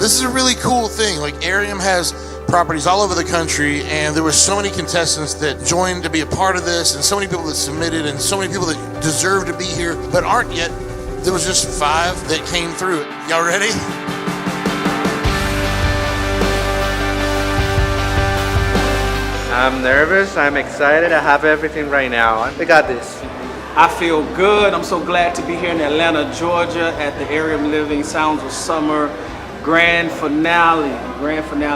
This is a really cool thing. Like, Arium has properties all over the country, and there were so many contestants that joined to be a part of this, and so many people that submitted, and so many people that deserve to be here but aren't yet. There was just 5 that came through it. Y'all ready? I'm nervous, I'm excited, I have everything right now. We got this. I feel good. I'm so glad to be here in Atlanta, Georgia at the Arium Living Sounds of Summer grand finale.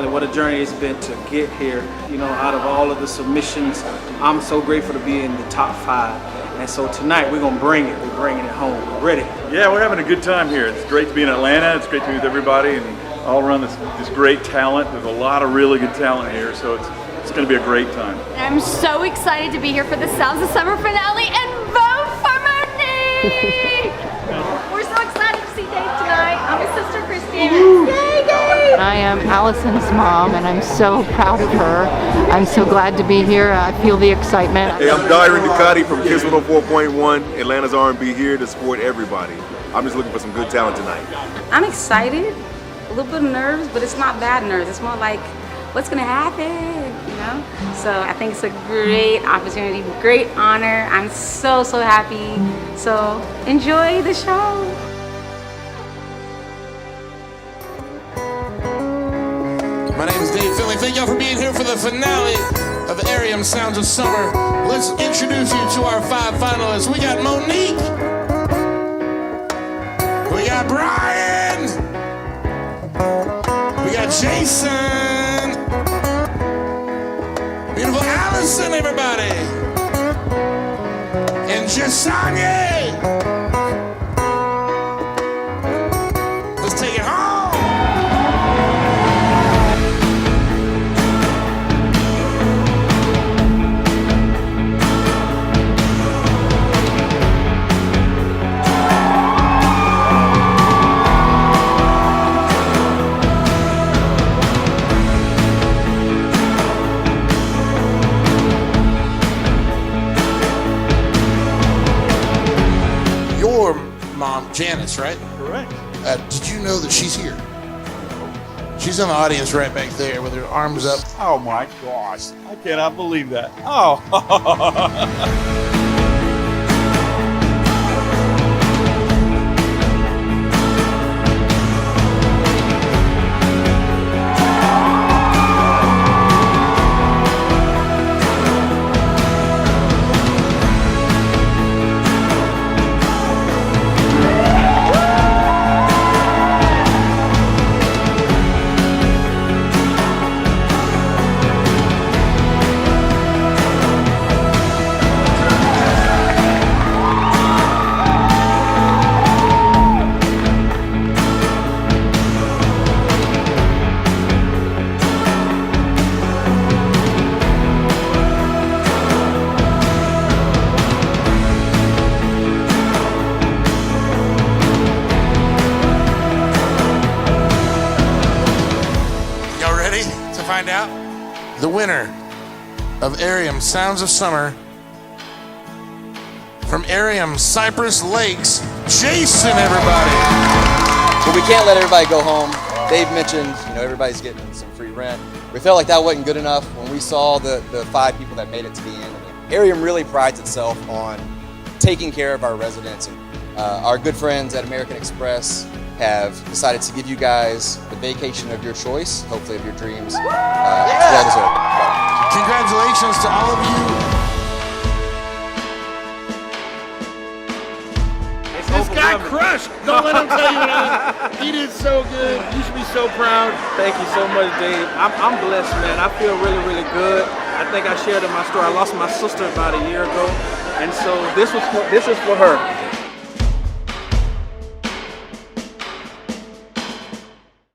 What a journey it's been to get here. You know, out of all of the submissions, I'm so grateful to be in the top 5. And so tonight we're gonna bring it. We're bringing it home. We're ready. Yeah, we're having a good time here. It's great to be in Atlanta. It's great to be with everybody and all around this great talent. There's a lot of really good talent here, so it's going to be a great time. I'm so excited to be here for the Sounds of Summer finale and vote for Monique! We're so excited to see Dave tonight. I'm his sister, Christine. Yay, Dave! I am Allison's mom, and I'm so proud of her. I'm so glad to be here. I feel the excitement. Hey, I'm Diary Ducati from Kiss 104.1, Atlanta's R&B, here to support everybody. I'm just looking for some good talent tonight. I'm excited, a little bit of nerves, but it's not bad nerves. It's more like, what's gonna happen, you know? So I think it's a great opportunity, great honor. I'm so happy. So enjoy the show. My name is Dave Finley. Thank y'all for being here for the finale of Arium Sounds of Summer. Let's introduce you to our 5 finalists. We got Monique. We got Brian. We got Jason. Beautiful Allison, everybody. And Jasanya. Let's take it home. Mom, Janice, right? Correct. Did you know that she's here? She's in the audience right back there with her arms up. Oh my gosh, I cannot believe that. Oh. Find out the winner of Arium Sounds of Summer from Arium Cypress Lakes, Jason, everybody. But we can't let everybody go home. Dave mentioned, everybody's getting some free rent. We felt like that wasn't good enough when we saw the 5 people that made it to the end. Arium really prides itself on taking care of our residents. Our good friends at American Express have decided to give you guys the vacation of your choice, hopefully of your dreams. It's well deserved. Congratulations to all of you. This guy crushed. Don't let him tell you that. He did so good. You should be so proud. Thank you so much, Dave. I'm blessed, man. I feel really good. I think I shared in my story. I lost my sister about a year ago, and so this is for her.